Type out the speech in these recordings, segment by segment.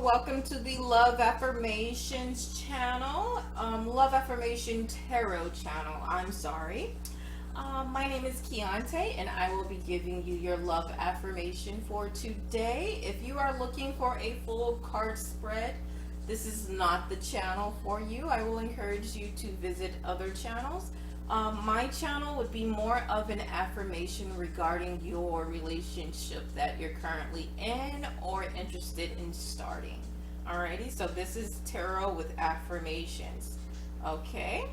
welcome to the Love Affirmations channel, Love Affirmation Tarot channel. I'm sorry. My name is Keontae, and I will be giving you your love affirmation for today. If you are looking for a full card spread, this is not the channel for you. I will encourage you to visit other channels. My channel would be more of an affirmation regarding your relationship that you're currently in or interested in starting. Alrighty, so this is tarot with affirmations. Okay,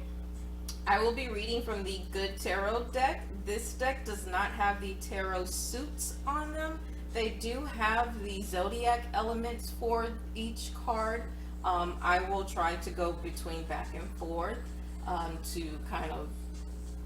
I will be reading from the Good Tarot deck. This deck does not have the tarot suits on them. They do have the zodiac elements for each card. I will try to go between back and forth to kind of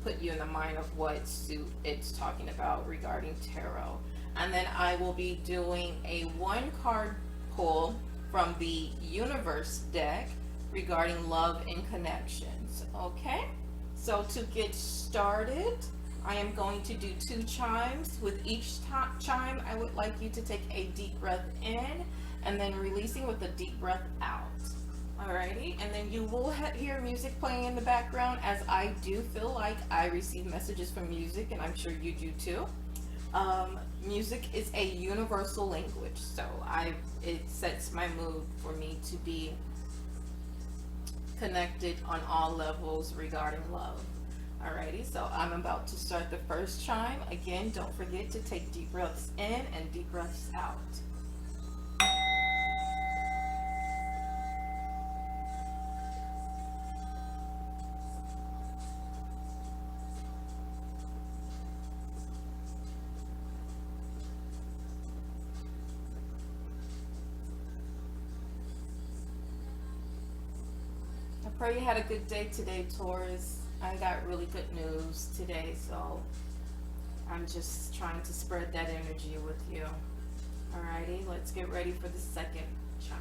put you in the mind of what suit it's talking about regarding tarot. And then I will be doing a one card pull from the Universe deck regarding love and connections. Okay, so to get started, I am going to do 2 chimes. With each chime, I would like you to take a deep breath in and then releasing with a deep breath out. Alrighty, and then you will hear music playing in the background, as I do feel like I receive messages from music, and I'm sure you do too. Music is a universal language, so it sets my mood for me to be connected on all levels regarding love. Alrighty, so I'm about to start the first chime. Again, don't forget to take deep breaths in and deep breaths out. I pray you had a good day today, Taurus. I got really good news today, so I'm just trying to spread that energy with you. Alrighty, let's get ready for the second chime.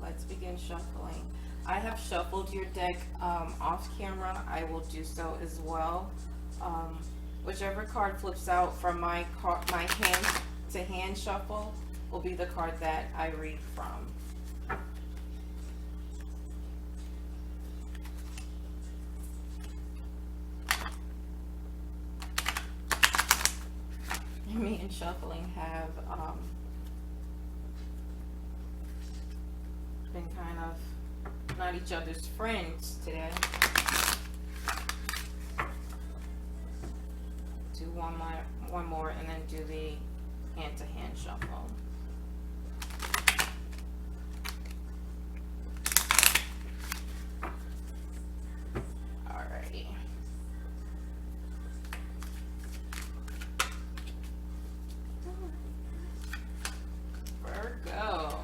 Let's begin shuffling. I have shuffled your deck off camera. I will do so as well. Whichever card flips out from my hand to hand shuffle will be the card that I read from. Me and shuffling have been kind of not each other's friends today. Do one more and then do the hand-to-hand shuffle. Alrighty. Virgo.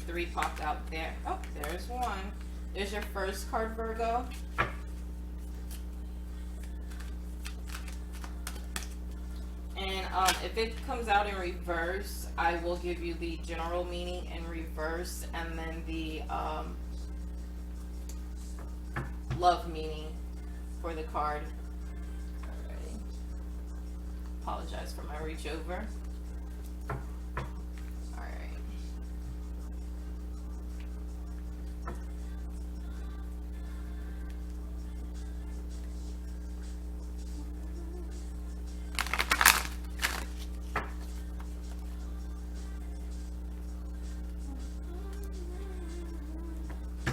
3 popped out there. Oh, there's one. There's your first card, Virgo. And if it comes out in reverse, I will give you the general meaning in reverse and then the love meaning for the card. Alrighty. Apologize for my reach over.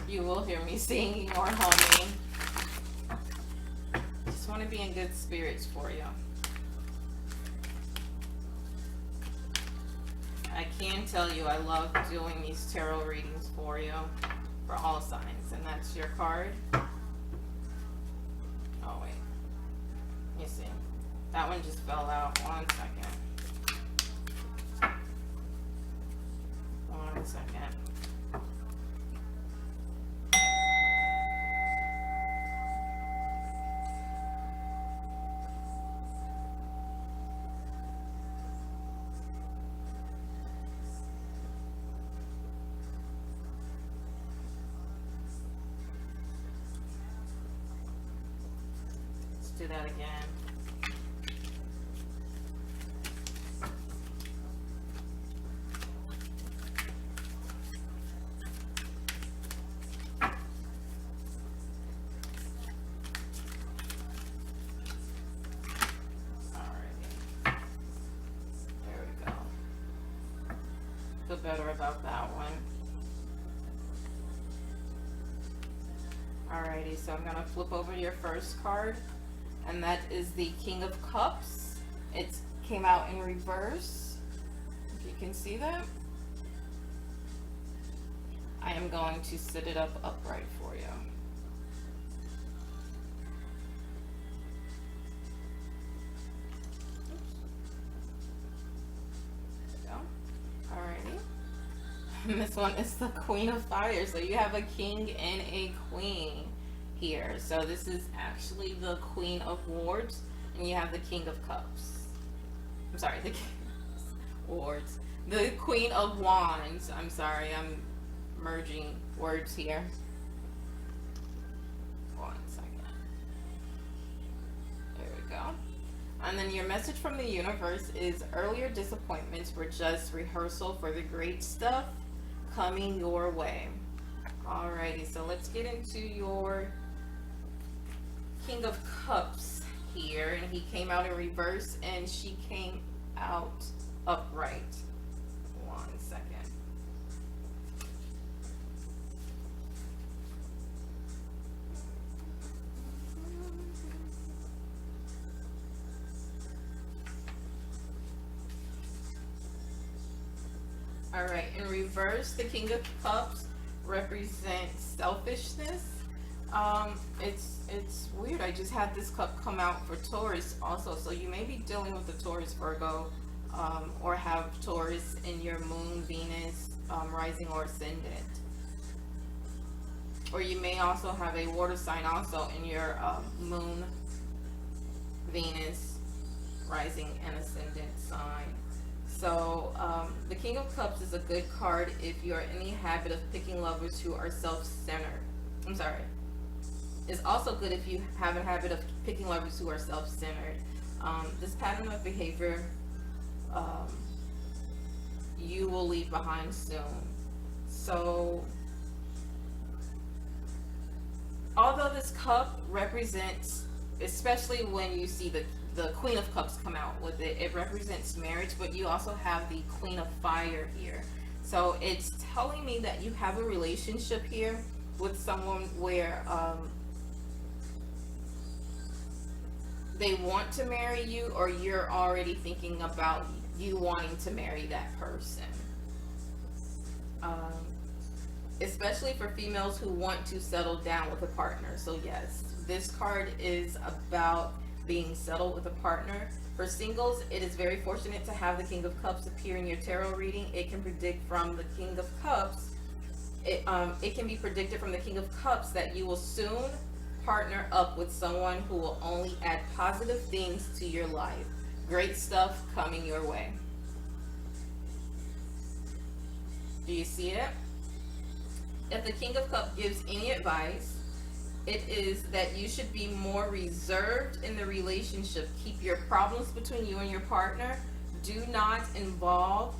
You will hear me singing or humming. Just want to be in good spirits for you. I can tell you I love doing these tarot readings for you, for all signs, and that's your card. Oh wait, let me see. That one just fell out. 1 second. 1 second. do that again. Better about that one. Alrighty, so I'm gonna flip over your first card, and that is the King of Cups. It came out in reverse, if you can see that. I am going to sit it up upright for you. This one is the Queen of Fire. So you have a king and a queen here. So this is actually the Queen of Swords, and you have the King of Cups. I'm sorry, the King of Swords. The Queen of Wands. I'm sorry, I'm merging words here. 1 second. There we go. And then your message from the universe is earlier disappointments were just rehearsal for the great stuff coming your way. Alrighty, so let's get into your King of Cups here. And he came out in reverse and she came out upright. 1 second. All right, in reverse, the King of Cups represents selfishness. It's weird. I just had this cup come out for Taurus also, so you may be dealing with the Taurus, Virgo, or have Taurus in your moon, Venus, rising or ascendant. Or you may also have a water sign also in your moon, Venus, rising and ascendant sign. So the King of Cups is a good card if you're in the habit of picking lovers who are self-centered. I'm sorry. It's also good if you have a habit of picking lovers who are self-centered. This pattern of behavior you will leave behind soon. So although this cup represents, especially when you see the Queen of Cups come out with it, it represents marriage, but you also have the Queen of Fire here. So it's telling me that you have a relationship here with someone where they want to marry you, or you're already thinking about you wanting to marry that person. Especially for females who want to settle down with a partner. So yes, this card is about being settled with a partner. For singles, it is very fortunate to have the King of Cups appear in your tarot reading. It can predict from the King of Cups, it can be predicted from the King of Cups that you will soon partner up with someone who will only add positive things to your life. Great stuff coming your way. Do you see it? If the King of Cups gives any advice, it is that you should be more reserved in the relationship. Keep your problems between you and your partner. Do not involve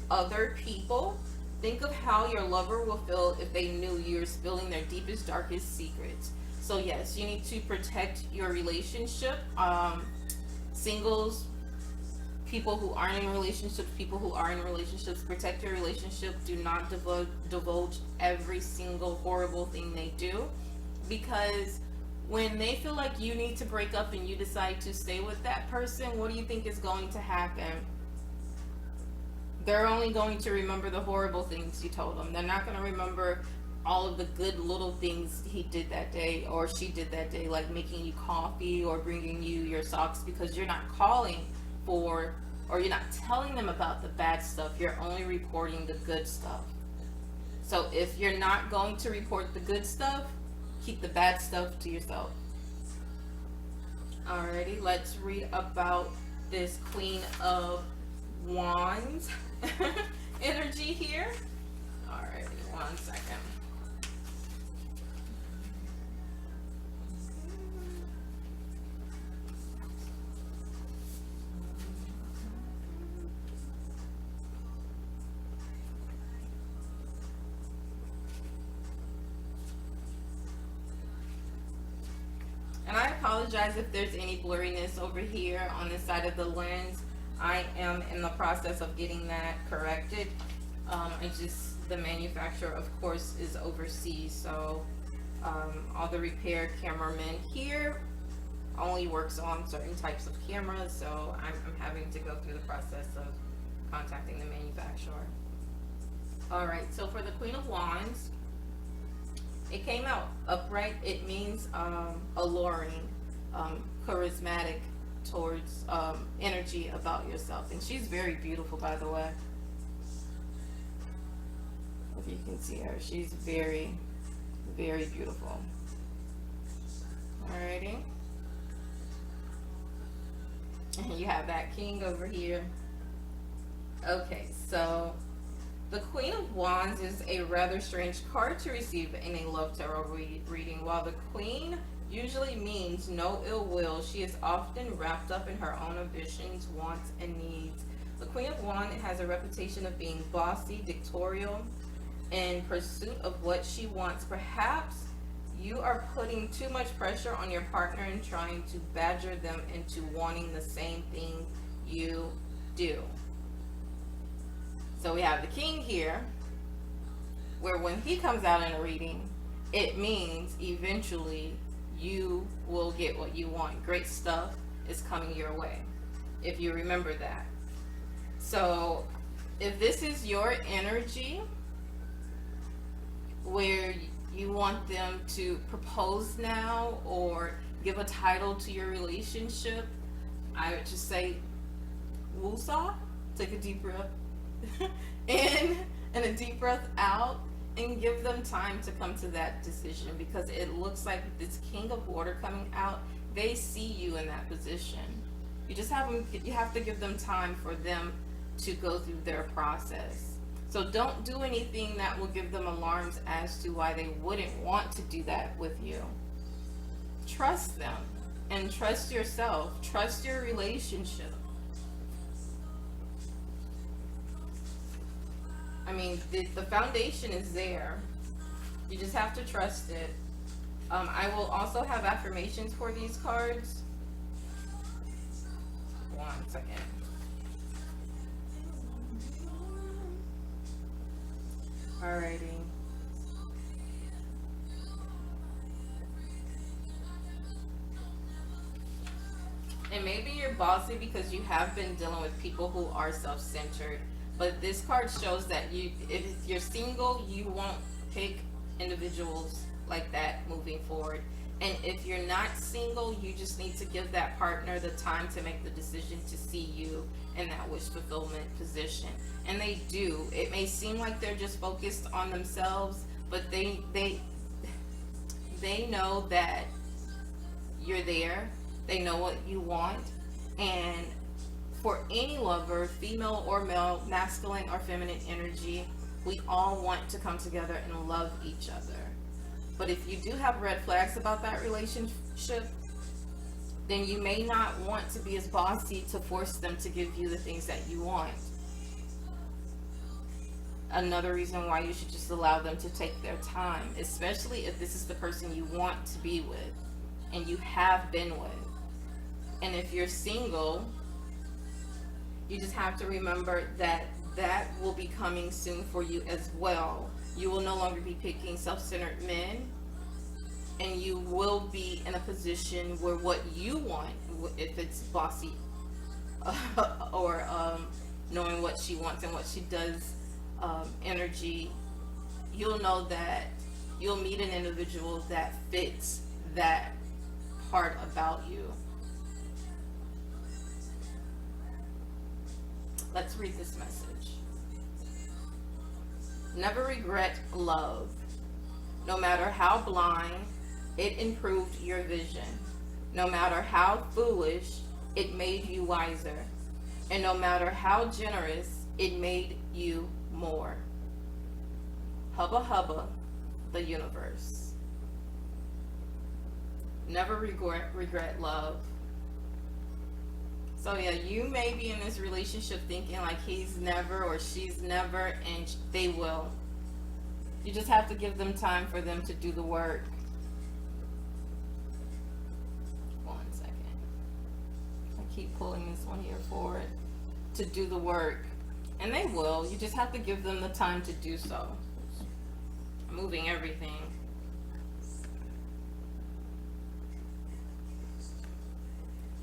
other people. Think of how your lover will feel if they knew you're spilling their deepest, darkest secrets. So yes, you need to protect your relationship. Singles, people who aren't in relationships, people who are in relationships, protect your relationship. Do not divulge every single horrible thing they do. Because when they feel like you need to break up and you decide to stay with that person, what do you think is going to happen? They're only going to remember the horrible things you told them. They're not going to remember all of the good little things he did that day or she did that day, like making you coffee or bringing you your socks, because you're not calling for, or you're not telling them about the bad stuff. You're only reporting the good stuff. So if you're not going to report the good stuff, keep the bad stuff to yourself. Alrighty, let's read about this Queen of Wands energy here. Alrighty, 1 second. apologize if there's any blurriness over here on this side of the lens. I am in the process of getting that corrected. It's just the manufacturer, of course, is overseas, so all the repair cameramen here only works on certain types of cameras, so I'm having to go through the process of contacting the manufacturer. All right, so for the Queen of Wands, it came out upright. It means alluring, charismatic towards energy about yourself. And she's very beautiful, by the way. If you can see her, she's very, very beautiful. Alrighty. And you have that king over here. Okay, so the Queen of Wands is a rather strange card to receive in a love tarot reading. While the Queen usually means no ill will, she is often wrapped up in her own ambitions, wants, and needs. The Queen of Wands has a reputation of being bossy, dictatorial, in pursuit of what she wants. Perhaps you are putting too much pressure on your partner and trying to badger them into wanting the same thing you do. So we have the king here, where when he comes out in a reading, it means eventually you will get what you want. Great stuff is coming your way, if you remember that. So if this is your energy, where you want them to propose now or give a title to your relationship, I would just say woosah. Take a deep breath in and a deep breath out, and give them time to come to that decision, because it looks like this King of Water coming out, they see you in that position. You just have them, you have to give them time for them to go through their process. So don't do anything that will give them alarms as to why they wouldn't want to do that with you. Trust them and trust yourself. Trust your relationship. I mean, the foundation is there. You just have to trust it. I will also have affirmations for these cards. 1 second. Alrighty. And maybe you're bossy because you have been dealing with people who are self-centered. But this card shows that if you're single, you won't pick individuals like that moving forward. And if you're not single, you just need to give that partner the time to make the decision to see you in that wish fulfillment position. And they do. It may seem like they're just focused on themselves, but they know that you're there. They know what you want. And for any lover, female or male, masculine or feminine energy, we all want to come together and love each other. But if you do have red flags about that relationship, then you may not want to be as bossy to force them to give you the things that you want. Another reason why you should just allow them to take their time, especially if this is the person you want to be with and you have been with. And if you're single, you just have to remember that that will be coming soon for you as well. You will no longer be picking self-centered men, and you will be in a position where what you want, if it's bossy or knowing what she wants and what she does, energy, you'll know that you'll meet an individual that fits that part about you. Let's read this message. Never regret love. No matter how blind, it improved your vision. No matter how foolish, it made you wiser. And no matter how generous, it made you more. Hubba hubba, the universe. Never regret love. So yeah, you may be in this relationship thinking like he's never or she's never, and they will. You just have to give them time for them to do the work. keep pulling this one here forward to do the work. And they will. You just have to give them the time to do so. Moving everything.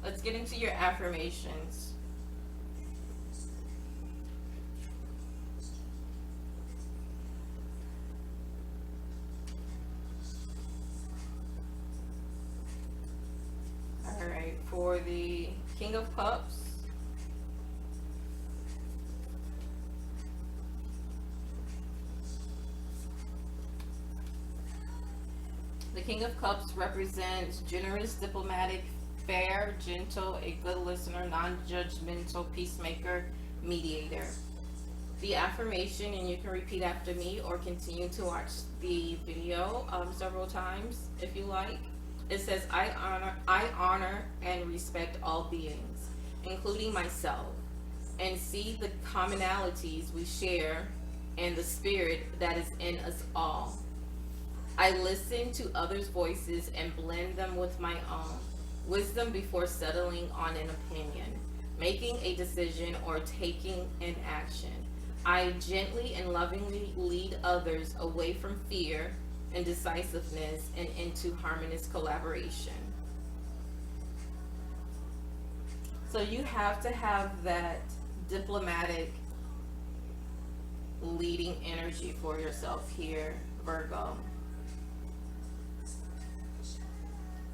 Let's get into your affirmations. All right, for the King of Cups. The King of Cups represents generous, diplomatic, fair, gentle, a good listener, non-judgmental, peacemaker, mediator. The affirmation, and you can repeat after me or continue to watch the video several times if you like. It says, I honor and respect all beings, including myself, and see the commonalities we share and the spirit that is in us all. I listen to others' voices and blend them with my own. Wisdom before settling on an opinion, making a decision, or taking an action. I gently and lovingly lead others away from fear, indecisiveness, and into harmonious collaboration. So you have to have that diplomatic leading energy for yourself here, Virgo.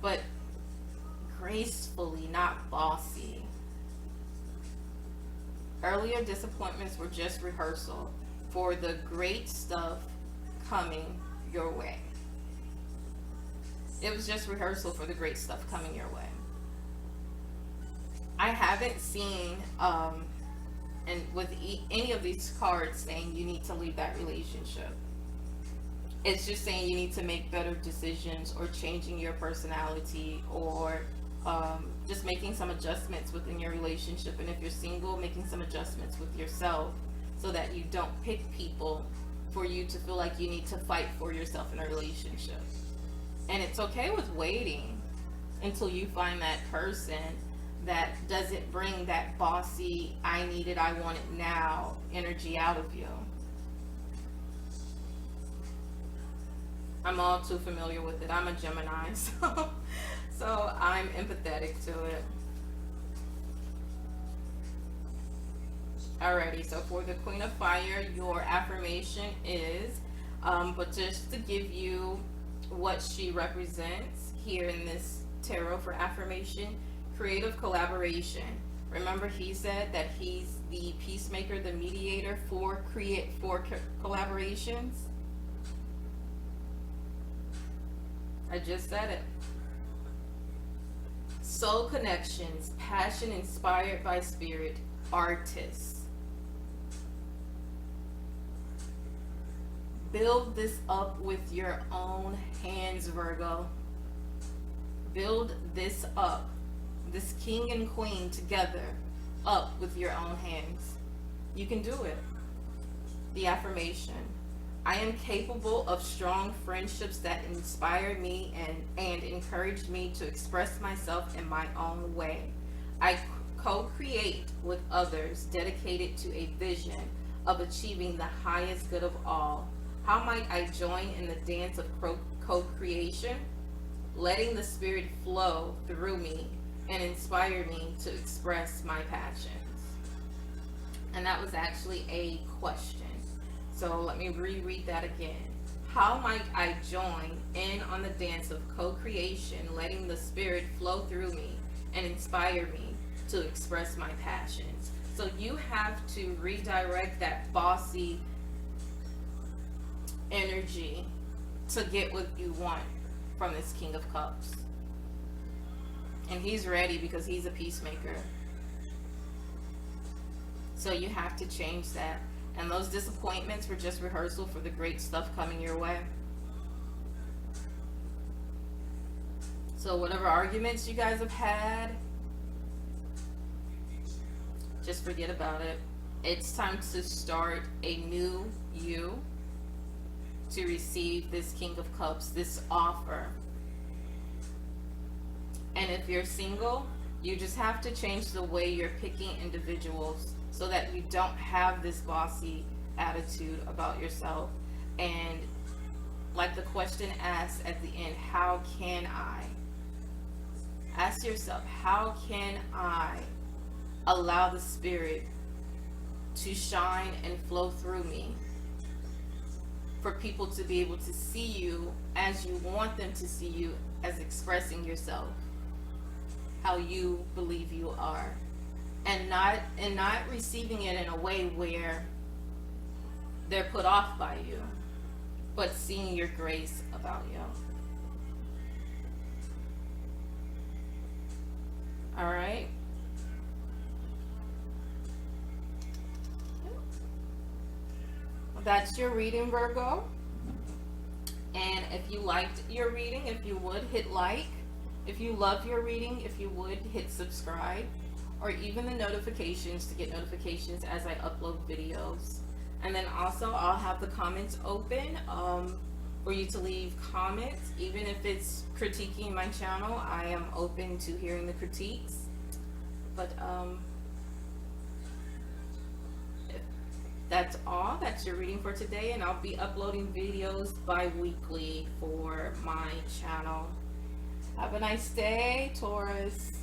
But gracefully, not bossy. Earlier disappointments were just rehearsal for the great stuff coming your way. It was just rehearsal for the great stuff coming your way. I haven't seen, and with any of these cards saying you need to leave that relationship. It's just saying you need to make better decisions or changing your personality or just making some adjustments within your relationship. And if you're single, making some adjustments with yourself so that you don't pick people for you to feel like you need to fight for yourself in a relationship. And it's okay with waiting until you find that person that doesn't bring that bossy, I need it, I want it now energy out of you. I'm all too familiar with it. I'm a Gemini, so I'm empathetic to it. Alrighty, so for the Queen of Fire, your affirmation is, but just to give you what she represents here in this tarot for affirmation, creative collaboration. Remember, he said that he's the peacemaker, the mediator for collaborations. I just said it. Soul connections, passion inspired by spirit, artists. Build this up with your own hands, Virgo. Build this up, this king and queen together, up with your own hands. You can do it. The affirmation. I am capable of strong friendships that inspire me and encourage me to express myself in my own way. I co-create with others dedicated to a vision of achieving the highest good of all. How might I join in the dance of co-creation? Letting the spirit flow through me and inspire me to express my passions. And that was actually a question. So let me reread that again. How might I join in on the dance of co-creation, letting the spirit flow through me and inspire me to express my passions? So you have to redirect that bossy energy to get what you want from this King of Cups. And he's ready because he's a peacemaker. So you have to change that. And those disappointments were just rehearsal for the great stuff coming your way. So whatever arguments you guys have had, just forget about it. It's time to start a new you, to receive this King of Cups, this offer. And if you're single, You just have to change the way you're picking individuals so that you don't have this bossy attitude about yourself. And like the question asked at the end, how can I? Ask yourself, how can I allow the spirit to shine and flow through me for people to be able to see you as you want them to see you, as expressing yourself how you believe you are, and not receiving it in a way where they're put off by you, but seeing your grace about you. All right. That's your reading, Virgo. And if you liked your reading, if you would hit like. If you love your reading, if you would hit subscribe, or even the notifications to get notifications as I upload videos. And then also I'll have the comments open for you to leave comments. Even if it's critiquing my channel, I am open to hearing the critiques. But that's all. That's your reading for today, and I'll be uploading videos bi-weekly for my channel. Have a nice day, Taurus.